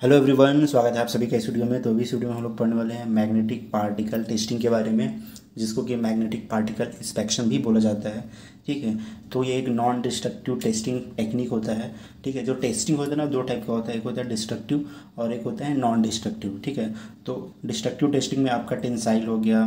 Hello everyone, स्वागत है आप सभी का इस वीडियो में। तो अभी इस वीडियो में हम लोग पढ़ने वाले हैं मैग्नेटिक पार्टिकल टेस्टिंग के बारे में, जिसको कि मैग्नेटिक पार्टिकल इंस्पेक्शन भी बोला जाता है। ठीक है, तो ये एक नॉन डिस्ट्रक्टिव टेस्टिंग टेक्निक होता है। ठीक है, जो टेस्टिंग होता है ना, दो टाइप का होता है, एक होता है डिस्ट्रक्टिव और एक होता है नॉन डिस्ट्रक्टिव। ठीक है, तो डिस्ट्रक्टिव टेस्टिंग में आपका टेंसाइल हो गया,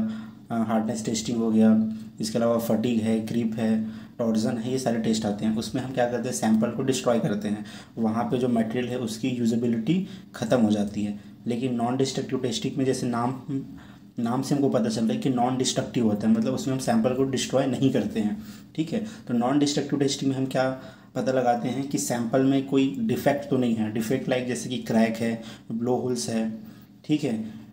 हार्डनेस टेस्टिंग हो गया, इसके अलावा फटीग है, क्रीप है, टॉर्जन है, ये सारे टेस्ट आते हैं। उसमें हम क्या करते हैं, सैंपल को डिस्ट्रॉय करते हैं, वहाँ पे जो मटेरियल है उसकी यूजेबिलिटी ख़त्म हो जाती है। लेकिन नॉन डिस्ट्रक्टिव टेस्टिंग में जैसे नाम से हमको पता चल रहा है कि नॉन डिस्ट्रक्टिव होता है, मतलब उसमें हम सैंपल को डिस्ट्रॉय नहीं करते हैं। ठीक है, तो नॉन डिस्ट्रक्टिव टेस्टिंग में हम क्या पता लगाते हैं कि सैंपल में कोई डिफेक्ट तो नहीं है। डिफेक्ट लाइक जैसे कि क्रैक है, ब्लो होल्स है, ठीक है,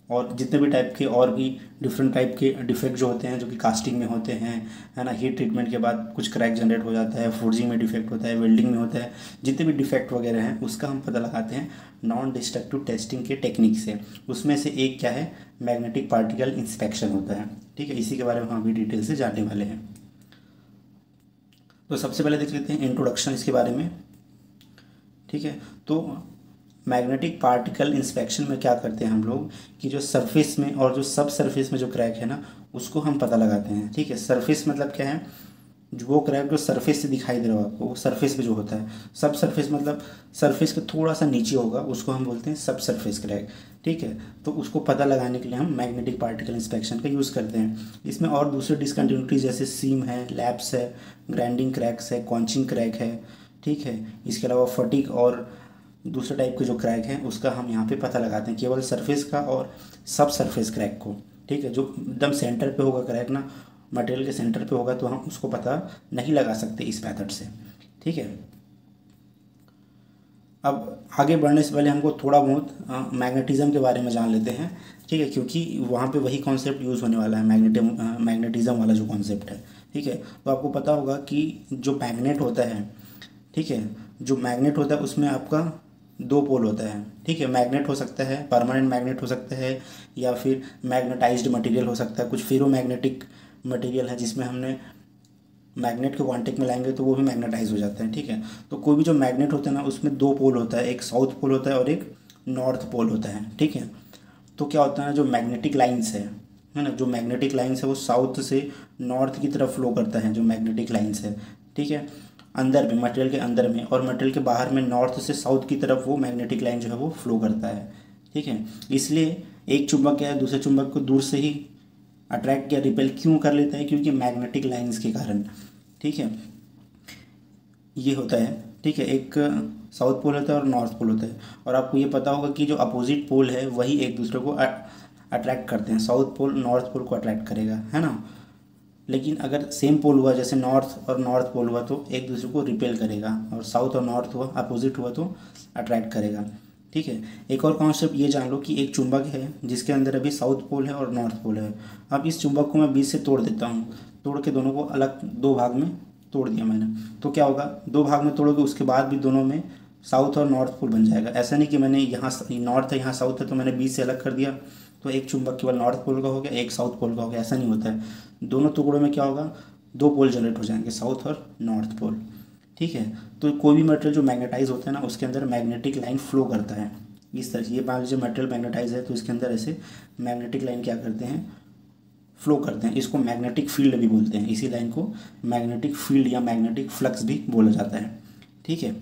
और जितने भी टाइप के और भी डिफरेंट टाइप के डिफेक्ट जो होते हैं, जो कि कास्टिंग में होते हैं, है ना, हीट ट्रीटमेंट के बाद कुछ क्रैक जनरेट हो जाता है, फोर्जिंग में डिफेक्ट होता है, वेल्डिंग में होता है, जितने भी डिफेक्ट वगैरह हैं उसका हम पता लगाते हैं नॉन डिस्ट्रक्टिव टेस्टिंग के टेक्निक से। उसमें से एक क्या है, मैग्नेटिक पार्टिकल इंस्पेक्शन होता है। ठीक है, इसी के बारे में हम अभी डिटेल से जानने वाले हैं। तो सबसे पहले देख लेते हैं इंट्रोडक्शन इसके बारे में। ठीक है, तो मैग्नेटिक पार्टिकल इंस्पेक्शन में क्या करते हैं हम लोग कि जो सरफेस में और जो सब सरफेस में जो क्रैक है ना, उसको हम पता लगाते हैं। ठीक है, सरफेस मतलब क्या है, जो वो क्रैक जो सरफेस से दिखाई दे रहा हो आपको, वो सरफेस पे जो होता है। सब सरफेस मतलब सरफेस के थोड़ा सा नीचे होगा, उसको हम बोलते हैं सब सरफेस क्रैक। ठीक है, तो उसको पता लगाने के लिए हम मैग्नेटिक पार्टिकल इंस्पेक्शन का यूज़ करते हैं। इसमें और दूसरे डिसकंटिन्यूटी जैसे सीम है, लैप्स है, ग्राइंडिंग क्रैक्स है, कॉन्चिंग क्रैक है। ठीक है, इसके अलावा फटीग और दूसरे टाइप के जो क्रैक हैं उसका हम यहाँ पे पता लगाते हैं, केवल सरफेस का और सब सरफेस क्रैक को। ठीक है, जो एकदम सेंटर पे होगा क्रैक ना, मटेरियल के सेंटर पे होगा, तो हम उसको पता नहीं लगा सकते इस मेथड से। ठीक है, अब आगे बढ़ने से पहले हमको थोड़ा बहुत मैग्नेटिज्म के बारे में जान लेते हैं। ठीक है, क्योंकि वहाँ पे वही कॉन्सेप्ट यूज़ होने वाला है, मैग्नेटिज्म वाला जो कॉन्सेप्ट है। ठीक है, तो आपको पता होगा कि जो मैग्नेट होता है, ठीक है, जो मैग्नेट होता है उसमें आपका दो पोल होता है। ठीक है, मैग्नेट हो सकता है, परमानेंट मैग्नेट हो सकता है, या फिर मैग्नेटाइज्ड मटेरियल हो सकता है। कुछ फेरो मैग्नेटिक मटेरियल है जिसमें हमने मैग्नेट को कांटेक्ट में लाएंगे तो वो भी मैग्नेटाइज हो जाता है। ठीक है, तो कोई भी जो मैग्नेट होता है ना, उसमें दो पोल होता है, एक साउथ पोल होता है और एक नॉर्थ पोल होता है। ठीक है, तो क्या होता है ना, जो मैग्नेटिक लाइन्स है ना, जो मैग्नेटिक लाइन्स है वो साउथ से नॉर्थ की तरफ फ्लो करता है, जो मैग्नेटिक लाइन्स है। ठीक है, अंदर में, मटेरियल के अंदर में, और मटेरियल के बाहर में नॉर्थ से साउथ की तरफ वो मैग्नेटिक लाइन जो है वो फ्लो करता है। ठीक है, इसलिए एक चुंबक क्या है, दूसरे चुंबक को दूर से ही अट्रैक्ट या रिपेल क्यों कर लेता है, क्योंकि मैग्नेटिक लाइन्स के कारण। ठीक है, ये होता है। ठीक है, एक साउथ पोल होता है और नॉर्थ पोल होता है, और आपको ये पता होगा कि जो अपोजिट पोल है वही एक दूसरे को अट्रैक्ट करते हैं। साउथ पोल नॉर्थ पोल को अट्रैक्ट करेगा, है ना। लेकिन अगर सेम पोल हुआ, जैसे नॉर्थ और नॉर्थ पोल हुआ, तो एक दूसरे को रिपेल करेगा, और साउथ और नॉर्थ हुआ, अपोजिट हुआ, तो अट्रैक्ट करेगा। ठीक है, एक और कॉन्सेप्ट ये जान लो कि एक चुंबक है जिसके अंदर अभी साउथ पोल है और नॉर्थ पोल है। अब इस चुंबक को मैं बीच से तोड़ देता हूँ, तोड़ के दोनों को अलग दो भाग में तोड़ दिया मैंने, तो क्या होगा, दो भाग में तोड़ोगे उसके बाद भी दोनों में साउथ और नॉर्थ पोल बन जाएगा। ऐसा नहीं कि मैंने यहाँ नॉर्थ है यहाँ साउथ है तो मैंने बीच से अलग कर दिया तो एक चुंबक केवल नॉर्थ पोल का हो गया, एक साउथ पोल का हो गया। ऐसा नहीं होता है, दोनों टुकड़ों में क्या होगा, दो पोल जनरेट हो जाएंगे, साउथ और नॉर्थ पोल। ठीक है, तो कोई भी मटेरियल जो मैग्नेटाइज होता है ना, उसके अंदर मैग्नेटिक लाइन फ्लो करता है इस तरह से। ये मान लीजिए मटेरियल मैग्नेटाइज है तो इसके अंदर ऐसे मैग्नेटिक लाइन क्या करते हैं, फ्लो करते हैं। इसको मैग्नेटिक फील्ड भी बोलते हैं, इसी लाइन को मैग्नेटिक फील्ड या मैग्नेटिक फ्लक्स भी बोला जाता है। ठीक है,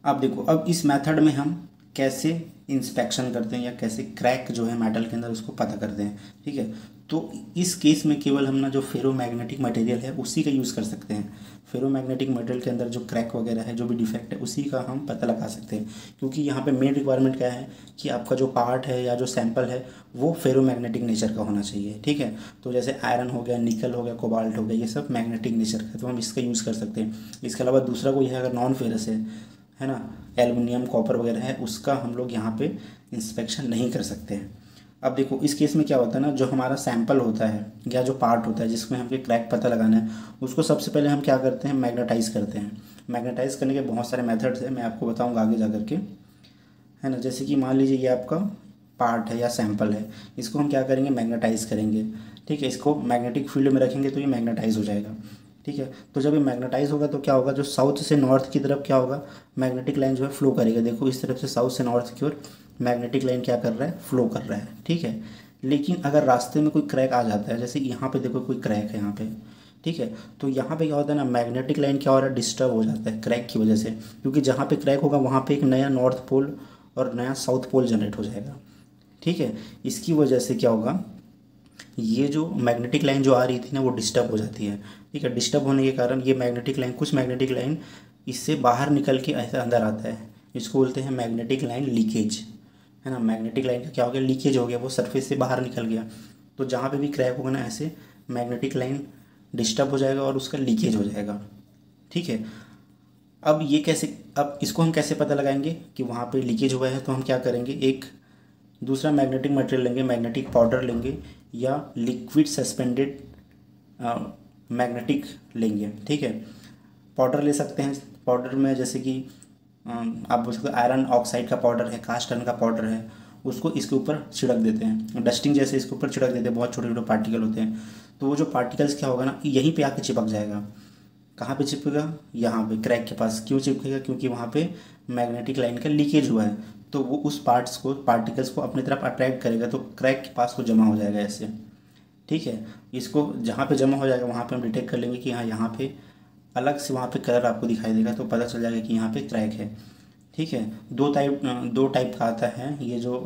अब देखो, अब इस मेथड में हम कैसे इंस्पेक्शन करते हैं या कैसे क्रैक जो है मेटल के अंदर उसको पता करते हैं। ठीक है, तो इस केस में केवल हम ना जो फेरोमैग्नेटिक मटेरियल है उसी का यूज़ कर सकते हैं। फेरोमैग्नेटिक मटेरियल के अंदर जो क्रैक वगैरह है, जो भी डिफेक्ट है, उसी का हम पता लगा सकते हैं। क्योंकि यहाँ पे मेन रिक्वायरमेंट क्या है कि आपका जो पार्ट है या जो सैंपल है वो फेरोमैग्नेटिक नेचर का होना चाहिए। ठीक है, तो जैसे आयरन हो गया, निकल हो गया, कोबाल्ट हो गया, ये सब मैग्नेटिक नेचर का, तो हम इसका यूज़ कर सकते हैं। इसके अलावा दूसरा कोई है अगर नॉन फेरस है ना, एल्युमिनियम, कॉपर वगैरह है, उसका हम लोग यहाँ पे इंस्पेक्शन नहीं कर सकते हैं। अब देखो, इस केस में क्या होता है ना, जो हमारा सैंपल होता है या जो पार्ट होता है जिसमें हमें क्रैक पता लगाना है, उसको सबसे पहले हम क्या करते हैं, मैग्नेटाइज करते हैं। मैग्नेटाइज करने के बहुत सारे मेथड्स हैं, मैं आपको बताऊँगा आगे जा करके, है ना। जैसे कि मान लीजिए ये आपका पार्ट है या सैंपल है, इसको हम क्या करेंगे, मैग्नेटाइज करेंगे। ठीक है, इसको मैग्नेटिक फील्ड में रखेंगे तो ये मैग्नेटाइज हो जाएगा। ठीक है। तो जब ये मैग्नेटाइज होगा तो क्या होगा, जो साउथ से नॉर्थ की तरफ क्या होगा, मैग्नेटिक लाइन जो है फ्लो करेगा। देखो इस तरफ से साउथ से नॉर्थ की ओर मैग्नेटिक लाइन क्या कर रहा है, फ्लो कर रहा है, ठीक है। लेकिन अगर रास्ते में कोई क्रैक आ जाता है, जैसे यहाँ पे देखो कोई क्रैक है यहाँ पे, ठीक है, तो यहाँ पे क्या होता है ना, मैग्नेटिक लाइन क्या हो रहा है, डिस्टर्ब हो जाता है क्रैक की वजह से, क्योंकि जहाँ पे क्रैक होगा वहाँ पे एक नया नॉर्थ पोल और नया साउथ पोल जनरेट हो जाएगा, ठीक है। इसकी वजह से क्या होगा, ये जो मैग्नेटिक लाइन जो आ रही थी ना वो डिस्टर्ब हो जाती है, ठीक है। डिस्टर्ब होने के कारण ये मैग्नेटिक लाइन, कुछ मैग्नेटिक लाइन इससे बाहर निकल के ऐसे अंदर आता है, इसको बोलते हैं मैग्नेटिक लाइन लीकेज, है ना। मैग्नेटिक लाइन का क्या हो गया, लीकेज हो गया, वो सरफेस से बाहर निकल गया। तो जहाँ पे भी क्रैक होगा ना, ऐसे मैग्नेटिक लाइन डिस्टर्ब हो जाएगा और उसका लीकेज हो जाएगा, ठीक है। अब ये कैसे, अब इसको हम कैसे पता लगाएंगे कि वहाँ पे लीकेज हुआ है, तो हम क्या करेंगे, एक दूसरा मैग्नेटिक मटेरियल लेंगे, मैग्नेटिक पाउडर लेंगे या लिक्विड सस्पेंडेड मैग्नेटिक लेंगे, ठीक है। पाउडर ले सकते हैं, पाउडर में जैसे कि आप बोल सकते हो आयरन ऑक्साइड का पाउडर है, कास्ट आयरन का पाउडर है, उसको इसके ऊपर छिड़क देते हैं, डस्टिंग जैसे इसके ऊपर छिड़क देते हैं, बहुत छोटे छोटे पार्टिकल होते हैं। तो वो जो पार्टिकल्स क्या होगा ना, यहीं पे आके चिपक जाएगा। कहाँ पे चिपकेगा, यहाँ पे क्रैक के पास। क्यों चिपकेगा, क्योंकि वहाँ पे मैग्नेटिक लाइन का लीकेज हुआ है, तो वो उस पार्ट्स को, पार्टिकल्स को अपनी तरफ अट्रैक्ट करेगा, तो क्रैक के पास वो जमा हो जाएगा ऐसे, ठीक है। इसको जहाँ पे जमा हो जाएगा वहाँ पे हम डिटेक्ट कर लेंगे कि हाँ यहाँ पे अलग से वहाँ पे कलर आपको दिखाई देगा, तो पता चल जाएगा कि यहाँ पे क्रैक है, ठीक है। दो टाइप का आता है ये जो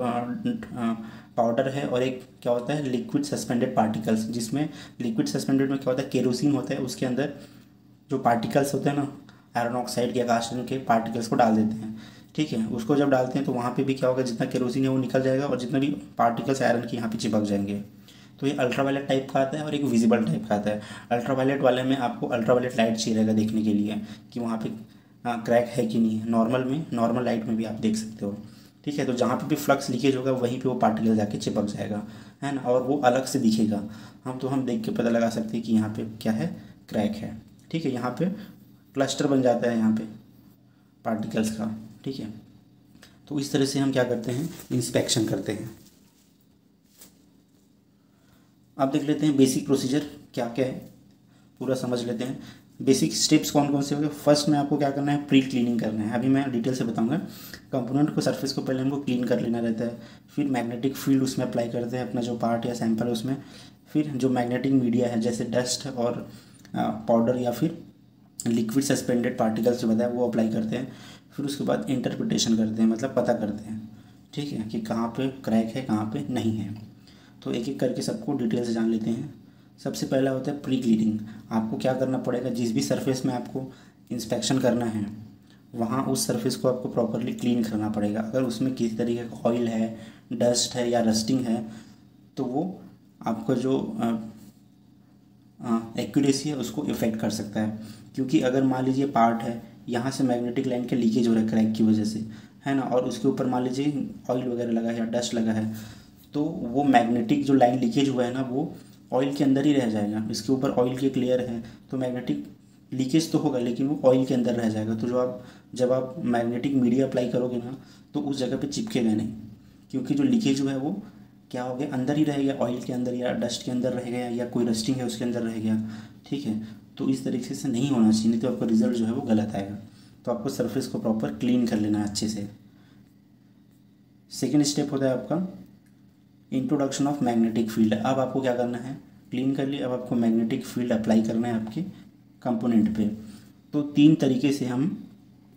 पाउडर है, और एक क्या होता है लिक्विड सस्पेंडेड पार्टिकल्स, जिसमें लिक्विड सस्पेंडेड में क्या होता है, केरोसिन होता है, उसके अंदर जो पार्टिकल्स होते हैं ना, आयरन ऑक्साइड के, कास्ट आयरन के पार्टिकल्स को डाल देते हैं, ठीक है। उसको जब डालते हैं तो वहाँ पे भी क्या होगा, जितना केरोसिन है वो निकल जाएगा और जितना भी पार्टिकल्स आयरन के यहाँ पे चिपक जाएंगे। तो ये अल्ट्रावायलेट टाइप का आता है और एक विजिबल टाइप का आता है। अल्ट्रावायलेट वाले में आपको अल्ट्रावायलेट लाइट चाहिए रहेगा देखने के लिए कि वहाँ पे क्रैक है कि नहीं है। नॉर्मल में, नॉर्मल लाइट में भी आप देख सकते हो, ठीक है। तो जहाँ पे भी फ्लक्स लीकेज होगा वहीं पे वो पार्टिकल जाके चिपक जाएगा, है ना, और वो अलग से दिखेगा। हम देख के पता लगा सकते हैं कि यहाँ पे क्या है, क्रैक है, ठीक है। यहाँ पे क्लस्टर बन जाता है यहाँ पे पार्टिकल्स का, ठीक है। तो इस तरह से हम क्या करते हैं, इंस्पेक्शन करते हैं। अब देख लेते हैं बेसिक प्रोसीजर क्या क्या है, पूरा समझ लेते हैं। बेसिक स्टेप्स कौन कौन से होंगे। फर्स्ट में आपको क्या करना है, प्री क्लीनिंग करना है। अभी मैं डिटेल से बताऊंगा। कंपोनेंट को, सरफेस को पहले हमको क्लीन कर लेना रहता है, फिर मैग्नेटिक फील्ड उसमें अप्लाई करते हैं, अपना जो पार्ट या सैंपल है उसमें, फिर जो मैग्नेटिक मीडिया है जैसे डस्ट और पाउडर या फिर लिक्विड सस्पेंडेड पार्टिकल्स जो बताया वो अप्लाई करते हैं। फिर उसके बाद इंटरप्रिटेशन करते हैं, मतलब पता करते हैं, ठीक है, कि कहाँ पे क्रैक है कहाँ पे नहीं है। तो एक एक करके सबको डिटेल से जान लेते हैं। सबसे पहला होता है प्री क्लीनिंग। आपको क्या करना पड़ेगा, जिस भी सरफेस में आपको इंस्पेक्शन करना है वहाँ उस सरफेस को आपको प्रॉपरली क्लीन करना पड़ेगा। अगर उसमें किसी तरीके का ऑयल है, डस्ट है या रस्टिंग है तो वो आपका जो एक्यूरेसी है उसको इफ़ेक्ट कर सकता है। क्योंकि अगर मान लीजिए पार्ट है, यहाँ से मैग्नेटिक लाइन का लीकेज हो रहा है क्रैक की वजह से, है ना, और उसके ऊपर मान लीजिए ऑयल वगैरह लगा है या डस्ट लगा है, तो वो मैग्नेटिक जो लाइन लीकेज हुआ है ना वो ऑयल के अंदर ही रह जाएगा। इसके ऊपर ऑयल की एक लेयर है, तो मैग्नेटिक लीकेज तो होगा लेकिन वो ऑयल के अंदर रह जाएगा। तो जब आप मैग्नेटिक मीडिया अप्लाई करोगे ना तो उस जगह पे चिपकेगा नहीं, क्योंकि जो लीकेज हुआ है वो क्या हो गया, अंदर ही रह गया, ऑयल के अंदर या डस्ट के अंदर रह गया या कोई रस्टिंग है उसके अंदर रह गया, ठीक है। तो इस तरीके से नहीं होना चाहिए, नहीं तो आपका रिजल्ट जो है वो गलत आएगा। तो आपको सरफेस को प्रॉपर क्लीन कर लेना है अच्छे से। सेकेंड स्टेप होता है आपका इंट्रोडक्शन ऑफ मैग्नेटिक फील्ड। अब आपको क्या करना है, क्लीन कर लिया, अब आपको मैग्नेटिक फील्ड अप्लाई करना है आपके कंपोनेंट पे। तो 3 तरीके से हम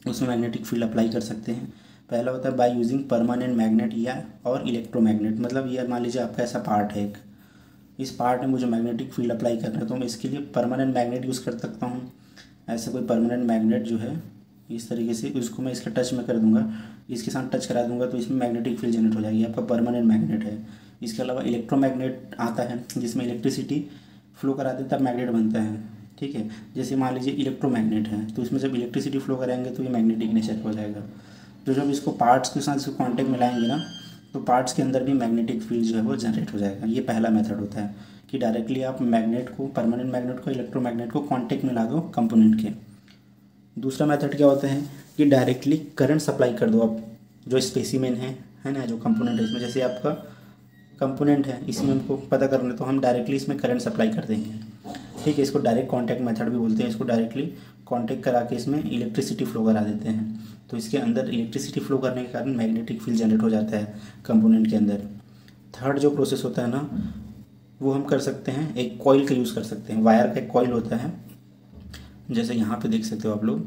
उसमें मैग्नेटिक फील्ड अप्लाई कर सकते हैं। पहला होता है बाय यूजिंग परमानेंट मैग्नेट या और इलेक्ट्रोमैग्नेट। मतलब ये मान लीजिए आपका ऐसा पार्ट है एक, इस पार्ट में मुझे मैग्नेटिक फील्ड अप्लाई करना है तो मैं इसके लिए परमानेंट मैग्नेट यूज़ कर सकता हूँ। ऐसा कोई परमानेंट मैग्नेट जो है इस तरीके से उसको मैं इसके टच में कर दूंगा, इसके साथ टच करा दूंगा तो इसमें मैग्नेटिक फील्ड जनरेट हो जाएगी, आपका परमानेंट मैग्नेट है। इसके अलावा इलेक्ट्रोमैग्नेट आता है जिसमें इलेक्ट्रिसिटी फ्लो कराते तब मैग्नेट बनता है, ठीक है। जैसे मान लीजिए इलेक्ट्रोमैग्नेट है तो इसमें जब इलेक्ट्रिसिटी फ्लो कराएंगे तो ये मैग्नेटिक नेचर हो जाएगा। तो जब इसको पार्ट्स के साथ इसको कॉन्टेक्ट मिलाएंगे ना तो पार्ट्स के अंदर भी मैग्नेटिक फील्ड जो है वो जनरेट हो जाएगा। ये पहला मेथड होता है कि डायरेक्टली आप मैग्नेट को, परमानेंट मैग्नेट को, इलेक्ट्रोमैग्नेट को कॉन्टेक्ट मिला दो कंपोनेंट के। दूसरा मेथड क्या होता है कि डायरेक्टली करंट सप्लाई कर दो आप जो स्पेसिमेन है ना, जो कंपोनेंट है इसमें, जैसे आपका कंपोनेंट है इसमें हमको पता करना है तो हम डायरेक्टली इसमें करंट सप्लाई कर देंगे। ठीक है, इसको डायरेक्ट कांटेक्ट मेथड भी बोलते हैं। इसको डायरेक्टली कांटेक्ट करा के इसमें इलेक्ट्रिसिटी फ्लो करा देते हैं, तो इसके अंदर इलेक्ट्रिसिटी फ्लो करने के कारण मैग्नेटिक फील्ड जनरेट हो जाता है कंपोनेंट के अंदर। थर्ड जो प्रोसेस होता है ना, वो हम कर सकते हैं, एक कॉइल का यूज़ कर सकते हैं। वायर का एक कॉइल होता है, जैसे यहाँ पे देख सकते हो आप लोग,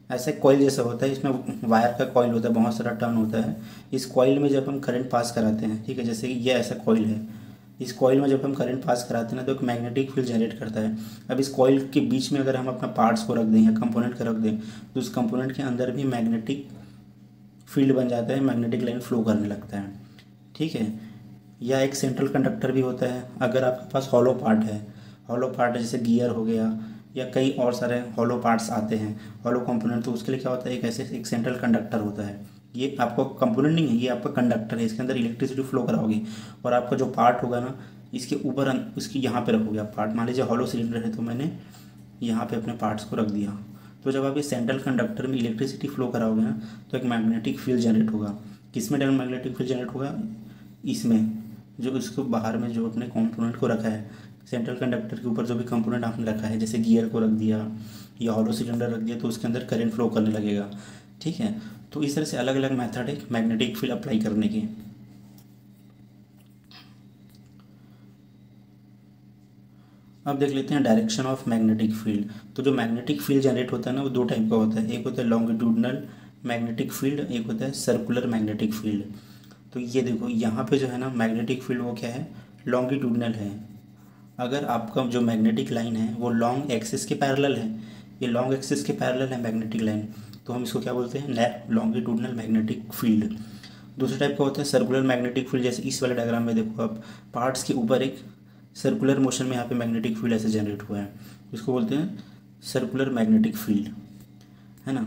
ऐसा कॉइल जैसा होता है, इसमें वायर का कॉइल होता है, बहुत सारा टर्न होता है। इस कॉइल में जब हम करंट पास कराते हैं, ठीक है, जैसे कि ये ऐसा कॉइल है, इस कॉइल में जब हम करंट पास कराते हैं ना तो एक मैग्नेटिक फील्ड जनरेट करता है। अब इस कॉइल के बीच में अगर हम अपना पार्ट्स को रख दें या कंपोनेंट को रख दें, तो उस कंपोनेंट के अंदर भी मैग्नेटिक फील्ड बन जाता है, मैग्नेटिक लाइन फ्लो करने लगता है, ठीक है। या एक सेंट्रल कंडक्टर भी होता है। अगर आपके पास हॉलो पार्ट है, हॉलो पार्ट जैसे गियर हो गया या कई और सारे हॉलो पार्ट्स आते हैं, हॉलो कंपोनेंट, तो उसके लिए क्या होता है, एक ऐसे एक सेंट्रल कंडक्टर होता है। ये आपका कंपोनेंट नहीं है, ये आपका कंडक्टर है, इसके अंदर इलेक्ट्रिसिटी फ्लो कराओगे और आपका जो पार्ट होगा ना, इसके ऊपर उसकी यहाँ पे रखोगे आप पार्ट। मान लीजिए हॉलो सिलेंडर है, तो मैंने यहाँ पे अपने पार्ट्स को रख दिया, तो जब आप ये सेंट्रल कंडक्टर में इलेक्ट्रिसिटी फ्लो कराओगे ना, तो एक मैग्नेटिक फील्ड जनरेट होगा। किस में मैग्नेटिक फील्ड जनरेट होगा, इसमें, जो इसको बाहर में जो अपने कंपोनेंट को रखा है, सेंट्रल कंडक्टर के ऊपर जो भी कंपोनेंट आपने रखा है, जैसे गियर को रख दिया या हॉलो सिलेंडर रख दिया, तो उसके अंदर करंट फ्लो करने लगेगा, ठीक है। तो इस तरह से अलग अलग मेथड है मैग्नेटिक फील्ड अप्लाई करने की। अब देख लेते हैं डायरेक्शन ऑफ मैग्नेटिक फील्ड। तो जो मैग्नेटिक फील्ड जनरेट होता है ना, वो दो टाइप का होता है, एक होता है लॉन्गिट्यूडनल मैग्नेटिक फील्ड, एक होता है सर्कुलर मैग्नेटिक फील्ड। तो ये देखो यहाँ पे जो है ना मैग्नेटिक फील्ड वो क्या है, लॉन्गिट्यूडनल है। अगर आपका जो मैग्नेटिक लाइन है वो लॉन्ग एक्सिस के पैरेलल है, ये लॉन्ग एक्सिस के पैरेलल है मैग्नेटिक लाइन, तो हम इसको क्या बोलते हैं, लॉन्गिट्यूडनल मैग्नेटिक फील्ड। दूसरे टाइप का होता है सर्कुलर मैग्नेटिक फील्ड, जैसे इस वाले डायग्राम में देखो आप, पार्ट्स के ऊपर एक सर्कुलर मोशन में यहाँ पे मैग्नेटिक फील्ड ऐसे जनरेट हुआ है, इसको बोलते हैं सर्कुलर मैग्नेटिक फील्ड, है ना।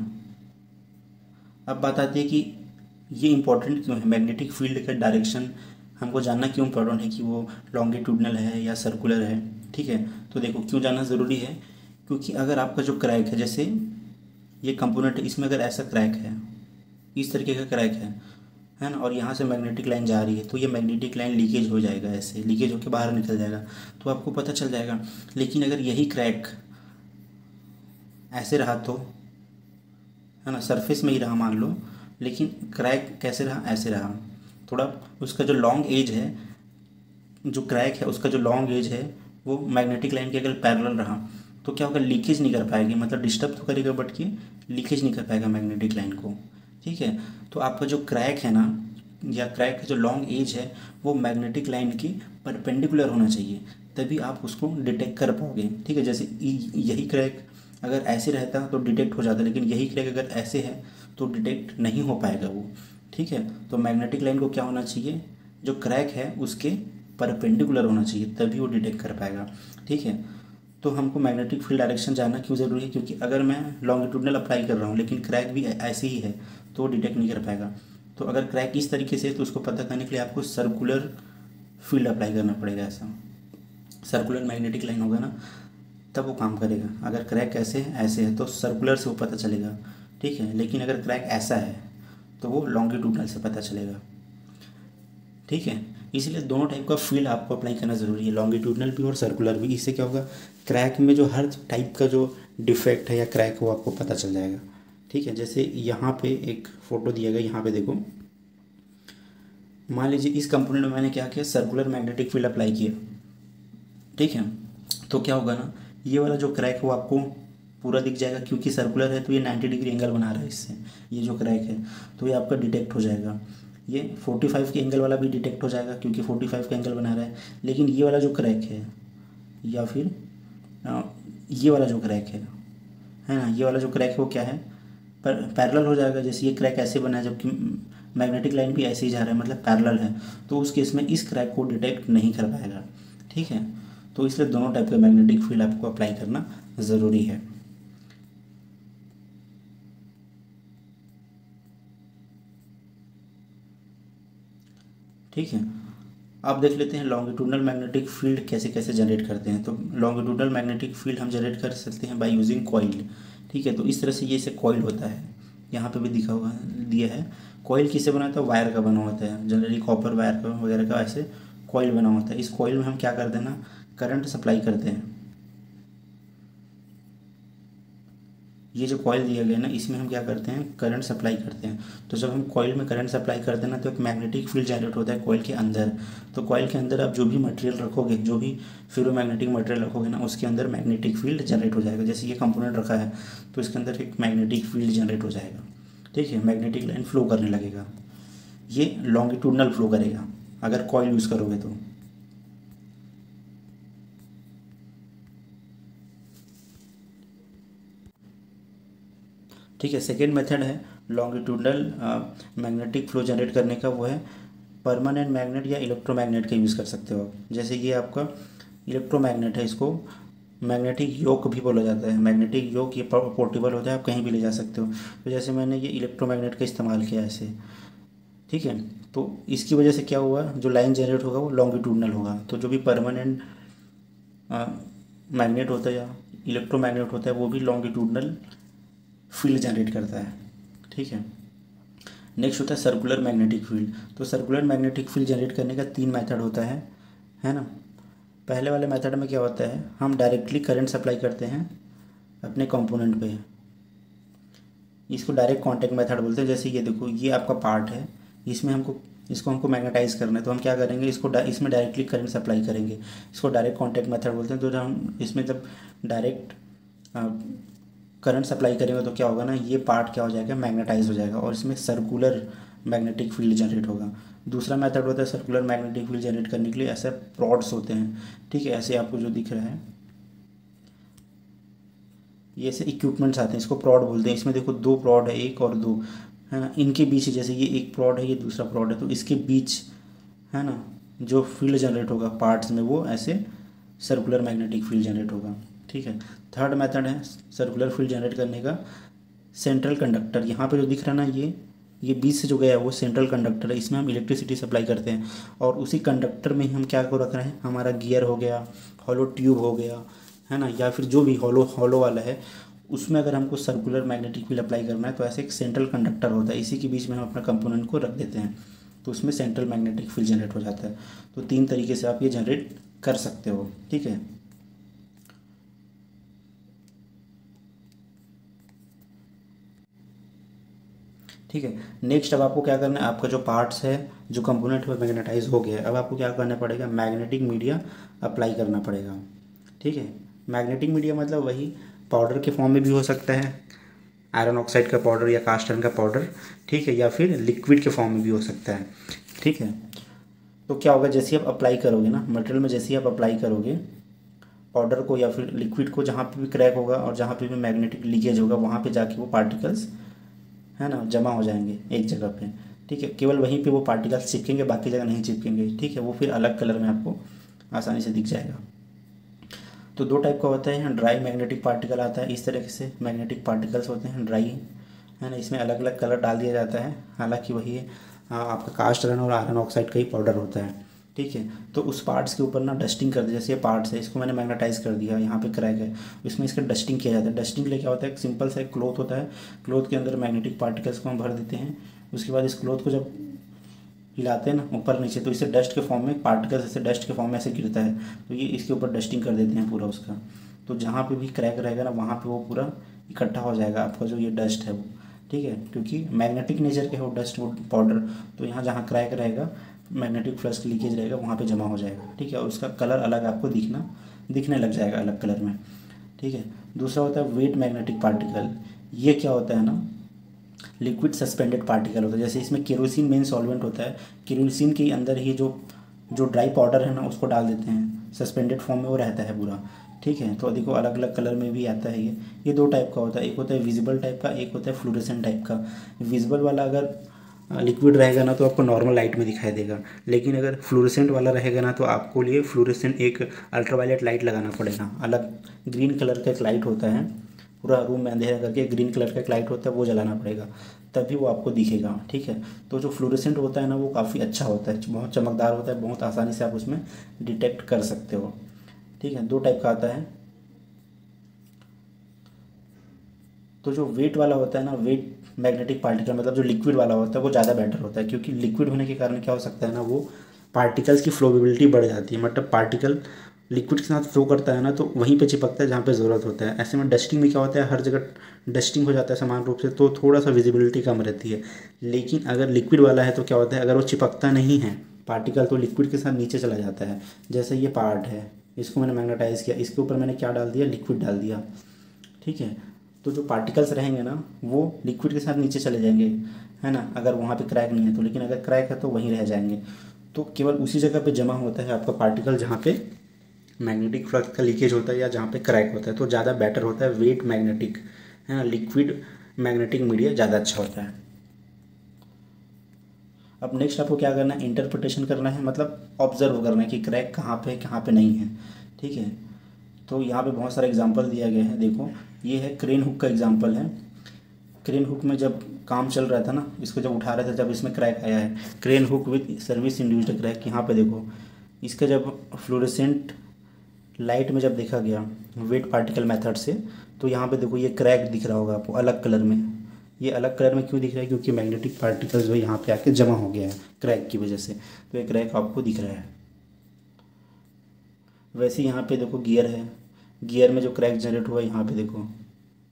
अब बात आती है कि ये इंपॉर्टेंट क्यों है, मैग्नेटिक फील्ड का डायरेक्शन हमको जानना क्यों इम्पोर्टेंट है, कि वो लॉन्गिट्यूडनल है या सर्कुलर है, ठीक है। तो देखो क्यों जानना ज़रूरी है, क्योंकि अगर आपका जो क्रैक है, जैसे ये कंपोनेंट है, इसमें अगर ऐसा क्रैक है, इस तरीके का क्रैक है ना, और यहाँ से मैग्नेटिक लाइन जा रही है, तो ये मैग्नेटिक लाइन लीकेज हो जाएगा, ऐसे लीकेज होकर बाहर निकल जाएगा, तो आपको पता चल जाएगा। लेकिन अगर यही क्रैक ऐसे रहा, तो है ना, सरफेस में ही रहा मान लो, लेकिन क्रैक कैसे रहा, ऐसे रहा, थोड़ा उसका जो लॉन्ग एज है, जो क्रैक है उसका जो लॉन्ग एज है वो मैग्नेटिक लाइन के अगर पैरेलल रहा, तो क्या होगा, लीकेज नहीं कर पाएगी, मतलब डिस्टर्ब तो करेगा बट कि लीकेज नहीं कर पाएगा मैग्नेटिक लाइन को, ठीक है। तो आपका जो क्रैक है ना, या क्रैक का जो लॉन्ग एज है, वो मैग्नेटिक लाइन की परपेंडिकुलर होना चाहिए, तभी आप उसको डिटेक्ट कर पाओगे, ठीक है। जैसे यही क्रैक अगर ऐसे रहता तो डिटेक्ट हो जाता, लेकिन यही क्रैक अगर ऐसे है तो डिटेक्ट नहीं हो पाएगा वो, ठीक है। तो मैग्नेटिक लाइन को क्या होना चाहिए, जो क्रैक है उसके परपेंडिकुलर होना चाहिए, तभी वो डिटेक्ट कर पाएगा, ठीक है। तो हमको मैग्नेटिक फील्ड डायरेक्शन जानना क्यों ज़रूरी है, क्योंकि अगर मैं लॉन्गिट्यूडनल अप्लाई कर रहा हूँ लेकिन क्रैक भी ऐसे ही है, तो वो डिटेक्ट नहीं कर पाएगा। तो अगर क्रैक इस तरीके से है, तो उसको पता करने के लिए आपको सर्कुलर फील्ड अप्लाई करना पड़ेगा, ऐसा सर्कुलर मैग्नेटिक लाइन होगा ना, तब वो काम करेगा। अगर क्रैक ऐसे है, ऐसे है, तो सर्कुलर से वो पता चलेगा, ठीक है। लेकिन अगर क्रैक ऐसा है तो वो लॉन्गिट्यूडनल से पता चलेगा, ठीक है। इसलिए दोनों टाइप का फील्ड आपको अप्लाई करना ज़रूरी है, लॉन्गिट्यूडनल भी और सर्कुलर भी। इससे क्या होगा, क्रैक में जो हर टाइप का जो डिफेक्ट है या क्रैक है वो आपको पता चल जाएगा, ठीक है। जैसे यहाँ पे एक फ़ोटो दिया गया, यहाँ पे देखो, मान लीजिए इस कंपोनेंट में मैंने क्या किया, सर्कुलर मैग्नेटिक फील्ड अप्लाई किया, ठीक है। तो क्या होगा ना, ये वाला जो क्रैक है वो आपको पूरा दिख जाएगा, क्योंकि सर्कुलर है तो ये 90 डिग्री एंगल बना रहा है इससे, ये जो क्रैक है तो ये आपका डिटेक्ट हो जाएगा। ये 45 के एंगल वाला भी डिटेक्ट हो जाएगा, क्योंकि 45 का एंगल बना रहा है। लेकिन ये वाला जो क्रैक है, या फिर ये वाला जो क्रैक है ना, ये वाला जो क्रैक है वो क्या है, पर पैरेलल हो जाएगा। जैसे ये क्रैक ऐसे बना है, जबकि मैग्नेटिक लाइन भी ऐसे ही जा रहा है, मतलब पैरेलल है, तो उस केस में इस क्रैक को डिटेक्ट नहीं कर पाएगा, ठीक है। तो इसलिए दोनों टाइप का मैग्नेटिक फील्ड आपको अप्लाई करना ज़रूरी है। ठीक है, अब देख लेते हैं लॉन्गिट्यूडनल मैग्नेटिक फील्ड कैसे कैसे जनरेट करते हैं। तो लॉन्गिट्यूडनल मैग्नेटिक फील्ड हम जनरेट कर सकते हैं बाय यूजिंग कॉइल, ठीक है। तो इस तरह से ये कॉइल होता है, यहाँ पे भी दिखा हुआ दिया है। कॉइल किससे बना होता है, वायर का बना होता है, जनरली कॉपर वायर का वगैरह का ऐसे कॉइल बना होता है। इस कॉइल में हम क्या करते हैं ना, करंट सप्लाई करते हैं। ये जो कॉइल दिया गया ना, इसमें हम क्या करते हैं, करंट सप्लाई करते हैं। तो जब हम कॉइल में करंट सप्लाई करते हैं ना, तो एक मैग्नेटिक फील्ड जनरेट होता है कॉइल के अंदर। तो कॉइल के अंदर आप जो भी मटेरियल रखोगे, जो भी फेरोमैग्नेटिक मटेरियल रखोगे ना, उसके अंदर मैग्नेटिक फील्ड जनरेट हो जाएगा। जैसे ये कंपोनेंट रखा है तो इसके अंदर एक मैग्नेटिक फील्ड जनरेट हो जाएगा। ठीक है, मैग्नेटिक लाइन फ्लो करने लगेगा। ये लॉन्गिट्यूडनल फ्लो करेगा अगर कॉइल यूज़ करोगे तो। ठीक है, सेकेंड मेथड है लॉन्गिट्यूडनल मैग्नेटिक फ्लो जनरेट करने का, वो है परमानेंट मैग्नेट या इलेक्ट्रोमैग्नेट का यूज़ कर सकते हो आप। जैसे ये आपका इलेक्ट्रोमैग्नेट है, इसको मैग्नेटिक योक भी बोला जाता है। मैग्नेटिक योक ये पोर्टेबल होता है, आप कहीं भी ले जा सकते हो। तो जैसे मैंने ये इलेक्ट्रोमैग्नेट का इस्तेमाल किया ऐसे, ठीक है, तो इसकी वजह से क्या हुआ, जो लाइन जनरेट होगा वो लॉन्गिट्यूडनल होगा। तो जो भी परमानेंट मैग्नेट होता है या इलेक्ट्रोमैग्नेट होता है वो भी लॉन्गिट्यूडनल फील्ड जनरेट करता है। ठीक है, नेक्स्ट होता है सर्कुलर मैग्नेटिक फील्ड। तो सर्कुलर मैग्नेटिक फील्ड जनरेट करने का 3 मेथड होता है ना। पहले वाले मेथड में क्या होता है, हम डायरेक्टली करंट सप्लाई करते हैं अपने कंपोनेंट पे। इसको डायरेक्ट कांटेक्ट मेथड बोलते हैं। जैसे ये देखो, ये आपका पार्ट है, इसमें इसको हमको मैग्नेटाइज करना है, तो हम क्या करेंगे, इसमें डायरेक्टली करंट सप्लाई करेंगे। इसको डायरेक्ट कांटेक्ट मेथड बोलते हैं। तो जब हम इसमें जब डायरेक्ट करंट सप्लाई करेंगे तो क्या होगा ना, ये पार्ट क्या हो जाएगा, मैग्नेटाइज हो जाएगा और इसमें सर्कुलर मैग्नेटिक फील्ड जनरेट होगा। दूसरा मेथड होता है सर्कुलर मैग्नेटिक फील्ड जनरेट करने के लिए ऐसे प्रॉड्स होते हैं। ठीक है, ऐसे आपको जो दिख रहा है, ये ऐसे इक्विपमेंट्स आते हैं, इसको प्रॉड बोलते हैं। इसमें देखो 2 प्रॉड है, 1 और 2, है ना। इनके बीच, जैसे ये एक प्रॉड है, ये दूसरा प्रॉड है, तो इसके बीच, है ना, जो फील्ड जनरेट होगा पार्ट्स में, वो ऐसे सर्कुलर मैग्नेटिक फील्ड जनरेट होगा। ठीक है, थर्ड मेथड है सर्कुलर फील्ड जनरेट करने का, सेंट्रल कंडक्टर। यहाँ पे जो दिख रहा है ना, ये बीच से जो गया है वो सेंट्रल कंडक्टर है। इसमें हम इलेक्ट्रिसिटी सप्लाई करते हैं और उसी कंडक्टर में ही हम क्या को रख रहे हैं, हमारा गियर हो गया, हॉलो ट्यूब हो गया, है ना, या फिर जो भी हॉलो वाला है, उसमें अगर हमको सर्कुलर मैग्नेटिक फील्ड अप्लाई करना है तो ऐसे एक सेंट्रल कंडक्टर होता है, इसी के बीच में हम अपना कंपोनेंट को रख देते हैं, तो उसमें सेंट्रल मैग्नेटिक फील्ड जनरेट हो जाता है। तो 3 तरीके से आप ये जनरेट कर सकते हो। ठीक है, ठीक है। नेक्स्ट अब आपको क्या करना है, आपका जो पार्ट्स है, जो कंपोनेंट है, मैग्नेटाइज हो गया है। अब आपको क्या करना पड़ेगा, मैग्नेटिक मीडिया अप्लाई करना पड़ेगा। ठीक है, मैग्नेटिक मीडिया मतलब वही पाउडर के फॉर्म में भी हो सकता है, आयरन ऑक्साइड का पाउडर या कास्ट आयरन का पाउडर, ठीक है, या फिर लिक्विड के फॉर्म में भी हो सकता है। ठीक है, तो क्या होगा, जैसे आप अप्लाई करोगे ना मटेरियल में, जैसे ही आप अप्लाई करोगे पाउडर को या फिर लिक्विड को, जहाँ पे भी क्रैक होगा और जहाँ पे भी मैग्नेटिक लीकेज होगा, वहाँ पे जाके वो पार्टिकल्स, है ना, जमा हो जाएंगे एक जगह पे। ठीक है, केवल वहीं पे वो पार्टिकल्स चिपकेंगे, बाकी जगह नहीं चिपकेंगे। ठीक है, वो फिर अलग कलर में आपको आसानी से दिख जाएगा। तो 2 टाइप का होता है, ड्राई मैग्नेटिक पार्टिकल आता है, इस तरह से मैग्नेटिक पार्टिकल्स होते हैं ड्राई, है ना, इसमें अलग अलग कलर डाल दिया जाता है, हालांकि वही है आपका कास्ट आयरन और आयरन ऑक्साइड का ही पाउडर होता है। ठीक है, तो उस पार्ट्स के ऊपर ना डस्टिंग कर दी, जैसे ये पार्ट्स है, इसको मैंने मैग्नेटाइज कर दिया, यहाँ पे क्रैक है, इसमें इसका डस्टिंग किया जाता है। डस्टिंग के लिए क्या होता है, एक सिंपल सा एक क्लॉथ होता है, क्लॉथ के अंदर मैग्नेटिक पार्टिकल्स को हम भर देते हैं। उसके बाद इस क्लॉथ को जब हिलाते हैं ना ऊपर नीचे, तो इससे डस्ट के फॉर्म में पार्टिकल्स ऐसे डस्ट के फॉर्म में ऐसे गिरता है, तो ये इसके ऊपर डस्टिंग कर देते हैं पूरा उसका। तो जहाँ पे भी क्रैक रहेगा ना, वहाँ पे वो पूरा इकट्ठा हो जाएगा आपका जो ये डस्ट है वो। ठीक है, क्योंकि मैग्नेटिक नेचर के है वो डस्ट, वो पाउडर, तो यहाँ जहाँ क्रैक रहेगा, मैग्नेटिक फ्लक्स लीकेज रहेगा, वहाँ पे जमा हो जाएगा। ठीक है, और उसका कलर अलग आपको दिखने लग जाएगा अलग कलर में। ठीक है, दूसरा होता है वेट मैग्नेटिक पार्टिकल। ये क्या होता है ना, लिक्विड सस्पेंडेड पार्टिकल होता है। जैसे इसमें केरोसिन मेन सॉल्वेंट होता है, केरोसिन के अंदर ही जो ड्राई पाउडर है ना, उसको डाल देते हैं, सस्पेंडेड फॉर्म में वो रहता है पूरा। ठीक है, तो देखो अलग अलग कलर में भी आता है ये 2 टाइप का होता है, एक होता है विजिबल टाइप का, एक होता है फ्लोरेसेंट टाइप का। विजिबल वाला अगर लिक्विड रहेगा ना तो आपको नॉर्मल लाइट में दिखाई देगा, लेकिन अगर फ्लोरेसेंट वाला रहेगा ना तो आपको लिए फ्लोरेसेंट एक अल्ट्रावायलेट लाइट लगाना पड़ेगा अलग। ग्रीन कलर का एक लाइट होता है, पूरा रूम में अंधेरा करके ग्रीन कलर का एक लाइट होता है, वो जलाना पड़ेगा, तभी वो आपको दिखेगा। ठीक है, तो जो फ्लोरेसेंट होता है ना, वो काफ़ी अच्छा होता है, बहुत चमकदार होता है, बहुत आसानी से आप उसमें डिटेक्ट कर सकते हो। ठीक है, 2 टाइप का आता है। तो जो वेट वाला होता है ना, वेट मैग्नेटिक पार्टिकल मतलब जो लिक्विड वाला होता है, वो ज़्यादा बेटर होता है, क्योंकि लिक्विड होने के कारण क्या हो सकता है ना, वो पार्टिकल्स की फ्लोबिलिटी बढ़ जाती है, मतलब पार्टिकल लिक्विड के साथ फ्लो करता है ना तो वहीं पे चिपकता है जहाँ पे ज़रूरत होता है। ऐसे में डस्टिंग में क्या होता है, हर जगह डस्टिंग हो जाता है समान रूप से, तो थोड़ा सा विजिबिलिटी कम रहती है। लेकिन अगर लिक्विड वाला है तो क्या होता है, अगर वो चिपकता नहीं है पार्टिकल तो लिक्विड के साथ नीचे चला जाता है। जैसे ये पार्ट है, इसको मैंने मैग्नेटाइज किया, इसके ऊपर मैंने क्या डाल दिया, लिक्विड डाल दिया, ठीक है। तो जो पार्टिकल्स रहेंगे ना वो लिक्विड के साथ नीचे चले जाएंगे, है ना, अगर वहाँ पे क्रैक नहीं है तो। लेकिन अगर क्रैक है तो वहीं रह जाएंगे। तो केवल उसी जगह पे जमा होता है आपका पार्टिकल जहाँ पे मैग्नेटिक फ्लक्स का लीकेज होता है या जहाँ पे क्रैक होता है, तो ज़्यादा बेटर होता है वेट मैग्नेटिक, है ना, लिक्विड मैग्नेटिक मीडिया ज़्यादा अच्छा होता है। अब नेक्स्ट आपको क्या करना है, इंटरप्रिटेशन करना है, मतलब ऑब्जर्व करना है कि क्रैक कहाँ पे है कहाँ पे नहीं है, ठीक है। तो यहाँ पे बहुत सारे एग्जांपल दिया गया है, देखो ये है क्रेन हुक का एग्जांपल है। क्रेन हुक में जब काम चल रहा था ना, इसको जब उठा रहे थे जब इसमें क्रैक आया है, crane hook with service induced crack. यहाँ पे देखो इसका जब फ्लोरेसेंट लाइट में जब देखा गया वेट पार्टिकल मेथड से, तो यहाँ पे देखो ये क्रैक दिख रहा होगा आपको अलग कलर में। ये अलग कलर में क्यों दिख रहा है, क्योंकि मैग्नेटिक पार्टिकल्स जो यहाँ पे आके जमा हो गया है क्रैक की वजह से, तो ये क्रैक आपको दिख रहा है। वैसे यहाँ पे देखो गियर है, गियर में जो क्रैक जनरेट हुआ है यहाँ पे देखो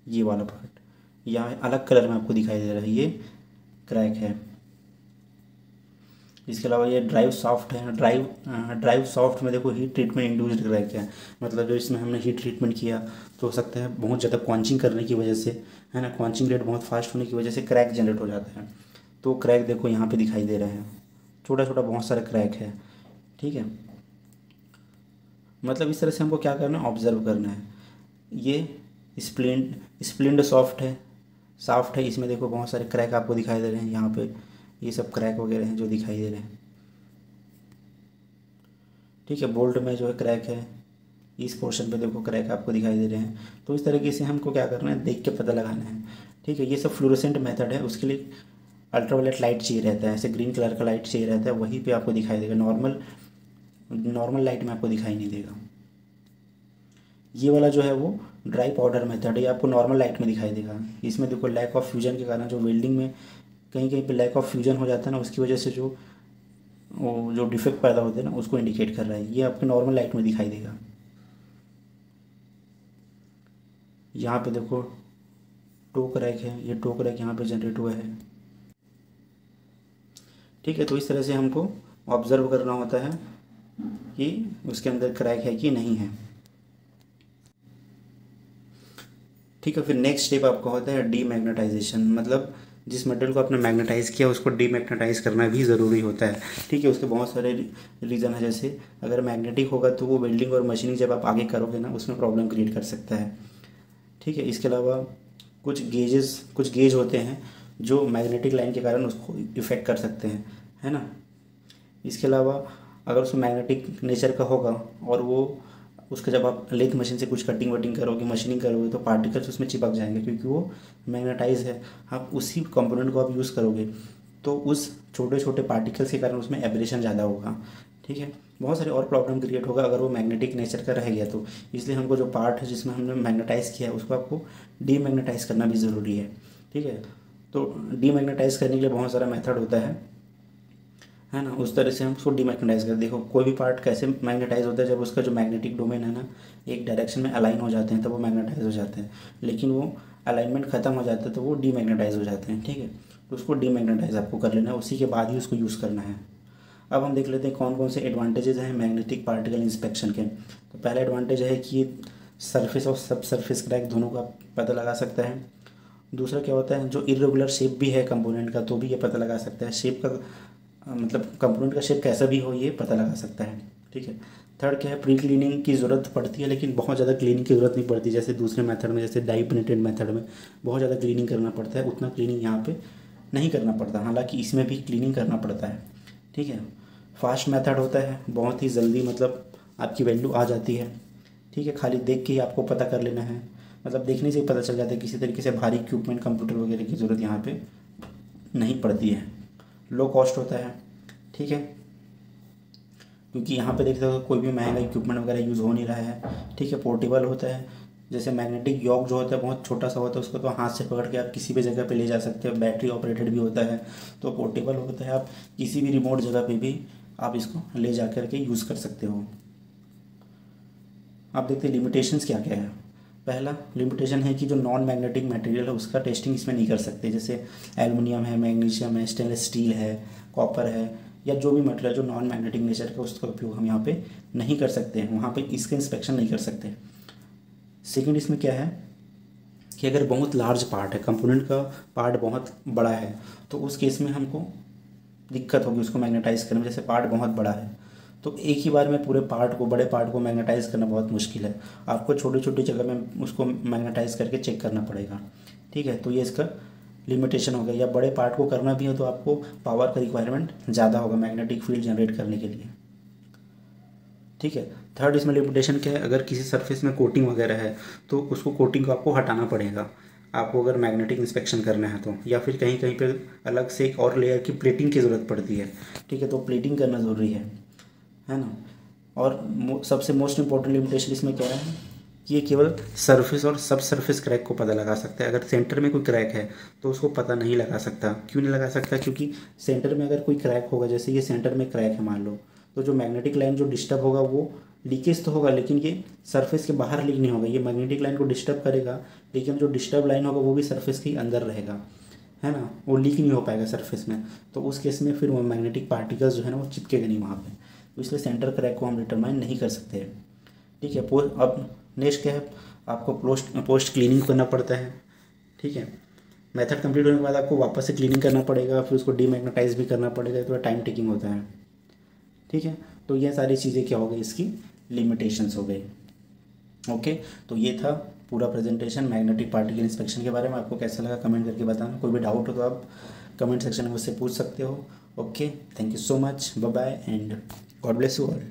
ये वाला पार्ट यहाँ अलग कलर में आपको दिखाई दे रहा है, ये क्रैक है। इसके अलावा ये ड्राइव सॉफ्ट है, ड्राइव सॉफ्ट में देखो हीट ट्रीटमेंट इंड्यूस्ड क्रैक है, मतलब जो इसमें हमने हीट ट्रीटमेंट किया तो हो सकता है बहुत ज़्यादा क्वांचिंग करने की वजह से, है ना, क्वांचिंग रेट बहुत फास्ट होने की वजह से क्रैक जनरेट हो जाता है। तो क्रैक देखो यहाँ पे दिखाई दे रहा है, छोटा छोटा बहुत सारा क्रैक है, ठीक है। मतलब इस तरह से हमको क्या करना है, ऑब्जर्व करना है। ये स्प्लिंड सॉफ्ट है, इसमें देखो बहुत सारे क्रैक आपको दिखाई दे रहे हैं, यहाँ पे ये सब क्रैक वगैरह हैं जो दिखाई दे रहे हैं, ठीक है। बोल्ट में जो है क्रैक है, इस पोर्शन पे देखो क्रैक आपको दिखाई दे रहे हैं। तो इस तरीके से हमको क्या करना है, देख के पता लगाना है, ठीक है। ये सब फ्लोरोसेंट मेथड है, उसके लिए अल्ट्रावायलेट लाइट चाहिए रहता है, ऐसे ग्रीन कलर का लाइट चाहिए रहता है, वहीं पे आपको दिखाई देगा, नॉर्मल लाइट में आपको दिखाई नहीं देगा। ये वाला जो है वो ड्राई पाउडर मेथड है, ये आपको नॉर्मल लाइट में दिखाई देगा। इसमें देखो लैक ऑफ फ्यूजन के कारण जो वेल्डिंग में कहीं कहीं पे लैक ऑफ फ्यूजन हो जाता है ना, उसकी वजह से जो डिफेक्ट पैदा होते हैं ना उसको इंडिकेट कर रहा है, ये आपके नॉर्मल लाइट में दिखाई देगा। यहाँ पे देखो टो क्रैक है, ये टो क्रैक यहाँ पे जनरेट हुआ है, ठीक है। तो इस तरह से हमको ऑब्जर्व करना होता है कि उसके अंदर क्रैक है कि नहीं है, ठीक है। फिर नेक्स्ट स्टेप आपका होता है डीमैग्नेटाइजेशन, मतलब जिस मेटल को आपने मैग्नेटाइज किया उसको डीमैग्नेटाइज करना भी ज़रूरी होता है, ठीक है। उसके बहुत सारे रीज़न है, जैसे अगर मैग्नेटिक होगा तो वो वेल्डिंग और मशीनिंग जब आप आगे करोगे ना उसमें प्रॉब्लम क्रिएट कर सकता है, ठीक है। इसके अलावा कुछ गेज होते हैं जो मैग्नेटिक लाइन के कारण उसको इफ़ेक्ट कर सकते हैं, है ना। इसके अलावा अगर उसमें मैग्नेटिक नेचर का होगा और वो उसका जब आप लेथ मशीन से कुछ कटिंग वटिंग करोगे, मशीनिंग करोगे, तो पार्टिकल्स उसमें चिपक जाएंगे क्योंकि वो मैग्नेटाइज है। आप उसी कंपोनेंट को आप यूज़ करोगे तो उस छोटे छोटे पार्टिकल्स के कारण उसमें एब्रेशन ज़्यादा होगा, ठीक है। बहुत सारे और प्रॉब्लम क्रिएट होगा अगर वो मैग्नेटिक नेचर का रह गया तो। इसलिए हमको जो पार्ट है जिसमें हमने मैग्नेटाइज किया है उसको आपको डीमैग्नेटाइज करना भी ज़रूरी है, ठीक है। तो डीमैग्नेटाइज करने के लिए बहुत सारा मेथड होता है ना, उस तरह से हम उसको डीमैग्नेटाइज कर। देखो कोई भी पार्ट कैसे मैग्नेटाइज होता है, जब उसका जो मैग्नेटिक डोमेन है ना एक डायरेक्शन में अलाइन हो जाते हैं तब वो मैग्नेटाइज हो जाते हैं, लेकिन वो अलाइनमेंट खत्म हो जाता है तो वो डीमैग्नेटाइज हो जाते हैं, ठीक है। तो उसको डीमैग्नेटाइज आपको कर लेना है, उसी के बाद ही उसको यूज़ करना है। अब हम देख लेते हैं कौन कौन से एडवांटेजेस हैं मैग्नेटिक पार्टिकल इंस्पेक्शन के। तो पहला एडवांटेज है कि सरफेस और सब सरफेस क्रैक दोनों का पता लगा सकता है। दूसरा क्या होता है, जो इरेगुलर शेप भी है कंपोनेंट का तो भी ये पता लगा सकता है, शेप का मतलब कंपोनेंट का शेप कैसा भी हो ये पता लगा सकता है, ठीक है। थर्ड क्या है, प्री क्लीनिंग की ज़रूरत पड़ती है लेकिन बहुत ज़्यादा क्लीनिंग की ज़रूरत नहीं पड़ती, जैसे दूसरे मेथड में, जैसे डाई पेनिट्रेट मेथड में बहुत ज़्यादा क्लीनिंग करना पड़ता है, उतना क्लीनिंग यहाँ पे नहीं करना पड़ता, हालांकि इसमें भी क्लीनिंग करना पड़ता है, ठीक है। फास्ट मेथड होता है, बहुत ही जल्दी मतलब आपकी वैल्यू आ जाती है, ठीक है। खाली देख के ही आपको पता कर लेना है, मतलब देखने से ही पता चल जाता है, किसी तरीके से भारी इक्विपमेंट कंप्यूटर वगैरह की ज़रूरत यहाँ पे नहीं पड़ती है। लो कॉस्ट होता है, ठीक है, क्योंकि यहाँ पे देखते हो कोई भी महंगा इक्विपमेंट वगैरह यूज़ हो नहीं रहा है, ठीक है। पोर्टेबल होता है, जैसे मैग्नेटिक यॉक जो होता है बहुत छोटा सा होता है, उसको तो हाथ से पकड़ के आप किसी भी जगह पे ले जा सकते हो, बैटरी ऑपरेटेड भी होता है तो पोर्टेबल होता है, आप किसी भी रिमोट जगह पे भी आप इसको ले जा कर के यूज़ कर सकते हो। आप देखते हैं लिमिटेशंस क्या क्या है। पहला लिमिटेशन है कि जो नॉन मैग्नेटिक मटेरियल है उसका टेस्टिंग इसमें नहीं कर सकते, जैसे एल्युमिनियम है, मैग्नीशियम है, स्टेनलेस स्टील है, कॉपर है, या जो भी मटेरियल जो नॉन मैग्नेटिक नेचर का उसका उपयोग हम यहाँ पे नहीं कर सकते हैं, वहाँ पे इसका इंस्पेक्शन नहीं कर सकते। सेकेंड इसमें क्या है कि अगर बहुत लार्ज पार्ट है, कंपोनेंट का पार्ट बहुत बड़ा है, तो उस केस में हमको दिक्कत होगी उसको मैग्नेटाइज करने में। जैसे पार्ट बहुत बड़ा है तो एक ही बार में पूरे पार्ट को, बड़े पार्ट को मैग्नेटाइज करना बहुत मुश्किल है, आपको छोटी छोटी जगह में उसको मैग्नेटाइज करके चेक करना पड़ेगा। ठीक है, तो ये इसका लिमिटेशन हो गया। या बड़े पार्ट को करना भी है तो आपको पावर का रिक्वायरमेंट ज़्यादा होगा मैग्नेटिक फील्ड जनरेट करने के लिए। ठीक है, थर्ड इसमें लिमिटेशन क्या है, अगर किसी सरफेस में कोटिंग वगैरह है तो उसको कोटिंग को आपको हटाना पड़ेगा, आपको अगर मैग्नेटिक इंस्पेक्शन करना है तो, या फिर कहीं कहीं पे अलग से एक और लेयर की प्लेटिंग की ज़रूरत पड़ती है। ठीक है, तो प्लेटिंग करना ज़रूरी है ना। और सबसे मोस्ट इम्पॉर्टेंट लिमिटेशन इसमें क्या है कि ये केवल सरफेस और सब सरफेस क्रैक को पता लगा सकता है। अगर सेंटर में कोई क्रैक है तो उसको पता नहीं लगा सकता। क्यों नहीं लगा सकता? क्योंकि सेंटर में अगर कोई क्रैक होगा, जैसे ये सेंटर में क्रैक है मान लो, तो जो मैग्नेटिक लाइन जो डिस्टर्ब होगा वो लीकेज तो होगा, लेकिन ये सरफेस के बाहर लीक नहीं होगा। ये मैग्नेटिक लाइन को डिस्टर्ब करेगा, लेकिन जो डिस्टर्ब लाइन होगा वो भी सरफेस के अंदर रहेगा, है ना, वो लीक नहीं हो पाएगा सरफेस में। तो उस केस में फिर वो मैग्नेटिक पार्टिकल्स जो है ना वो चिपकेगा नहीं वहाँ पे, तो इसलिए सेंटर क्रैक को हम डिटरमाइन नहीं कर सकते। ठीक है, अब नेक्स्ट क्या है, आपको पोस्ट क्लीनिंग करना पड़ता है। ठीक है, मेथड कंप्लीट होने के बाद आपको वापस से क्लीनिंग करना पड़ेगा, फिर उसको डीमैग्नेटाइज भी करना पड़ेगा, थोड़ा टाइम टेकिंग होता है। ठीक है, तो ये सारी चीज़ें क्या हो गई, इसकी लिमिटेशंस हो गई। ओके, तो ये था पूरा प्रेजेंटेशन मैग्नेटिक पार्टिकल इंस्पेक्शन के बारे में। आपको कैसा लगा कमेंट करके बताना। कोई भी डाउट हो तो आप कमेंट सेक्शन में मुझसे पूछ सकते हो। Okay, thank you so much, bye bye and God bless you all.